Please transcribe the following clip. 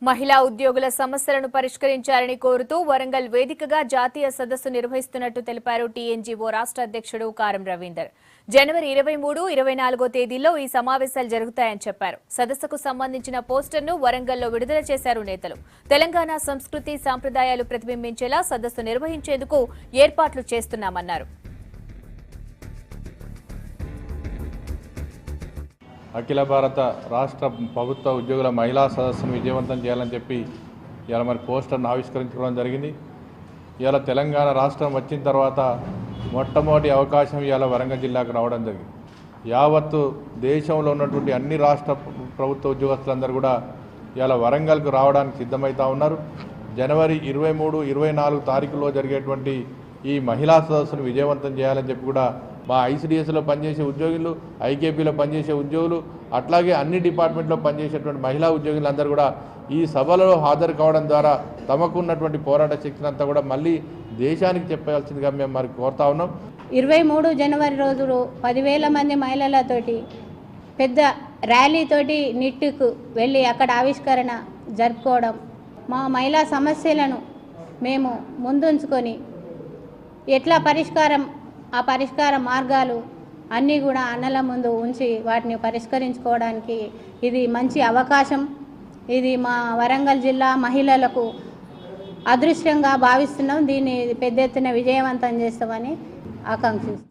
మహిళా ఉద్యోగుల సమస్యలను పరిష్కరించాలని కోరుతూ వరంగల్ వేదికగా జాతీయ సదస్సు నిర్వహిస్తున్నట్టు తెలిపారు టీఎన్జీఓ రాష్ట్ర అధ్యక్షుడు కారం రవీందర్. జనవరి 23, 24 తేదీల్లో ఈ సమావేశాలు జరుగుతాయని చెప్పారు. సదస్సుకు సంబంధించిన పోస్టర్ను వరంగల్లో విడుదల చేశారు నేతలు. తెలంగాణ సంస్కృతి సాంప్రదాయాలు ప్రతిబింబించేలా సదస్సు నిర్వహించేందుకు ఏర్పాట్లు చేస్తున్నామన్నారు. అఖిల భారత రాష్ట్ర ప్రభుత్వ ఉద్యోగుల మహిళా సదస్సును విజయవంతం చేయాలని చెప్పి ఇవాళ మరి పోస్టర్ను ఆవిష్కరించుకోవడం జరిగింది. ఇవాళ తెలంగాణ రాష్ట్రం వచ్చిన తర్వాత మొట్టమొదటి అవకాశం ఇవాళ వరంగల్ జిల్లాకు రావడం జరిగింది. యావత్తు దేశంలో ఉన్నటువంటి అన్ని రాష్ట్ర ప్రభుత్వ ఉద్యోగస్తులందరూ కూడా ఇవాళ వరంగల్కు రావడానికి సిద్ధమవుతూ ఉన్నారు. జనవరి 23, 24 తారీఖులో జరిగేటువంటి ఈ మహిళా సదస్సును విజయవంతం చేయాలని చెప్పి కూడా మా ఐసిడిఎస్లో పనిచేసే ఉద్యోగులు, ఐకేపీలో పనిచేసే ఉద్యోగులు, అట్లాగే అన్ని డిపార్ట్మెంట్లో పనిచేసేటువంటి మహిళా ఉద్యోగులందరూ కూడా ఈ సభలో హాజరు కావడం ద్వారా తమకున్నటువంటి పోరాట శక్తినంతా కూడా మళ్ళీ దేశానికి చెప్పాల్సిందిగా మేము మరి కోరుతా ఉన్నాం. 23 జనవరి రోజు 10,000 మంది మహిళలతోటి పెద్ద ర్యాలీతోటి నిట్టుకు వెళ్ళి అక్కడ ఆవిష్కరణ జరుపుకోవడం, మా మహిళా సమస్యలను మేము ముందుంచుకొని ఎట్లా ఆ పరిష్కార మార్గాలు అన్నీ కూడా అన్నల ముందు ఉంచి వాటిని పరిష్కరించుకోవడానికి ఇది మంచి అవకాశం. ఇది మా వరంగల్ జిల్లా మహిళలకు అదృష్టంగా భావిస్తున్నాం. దీన్ని పెద్ద ఎత్తున విజయవంతం చేస్తామని ఆకాంక్షిస్తున్నాం.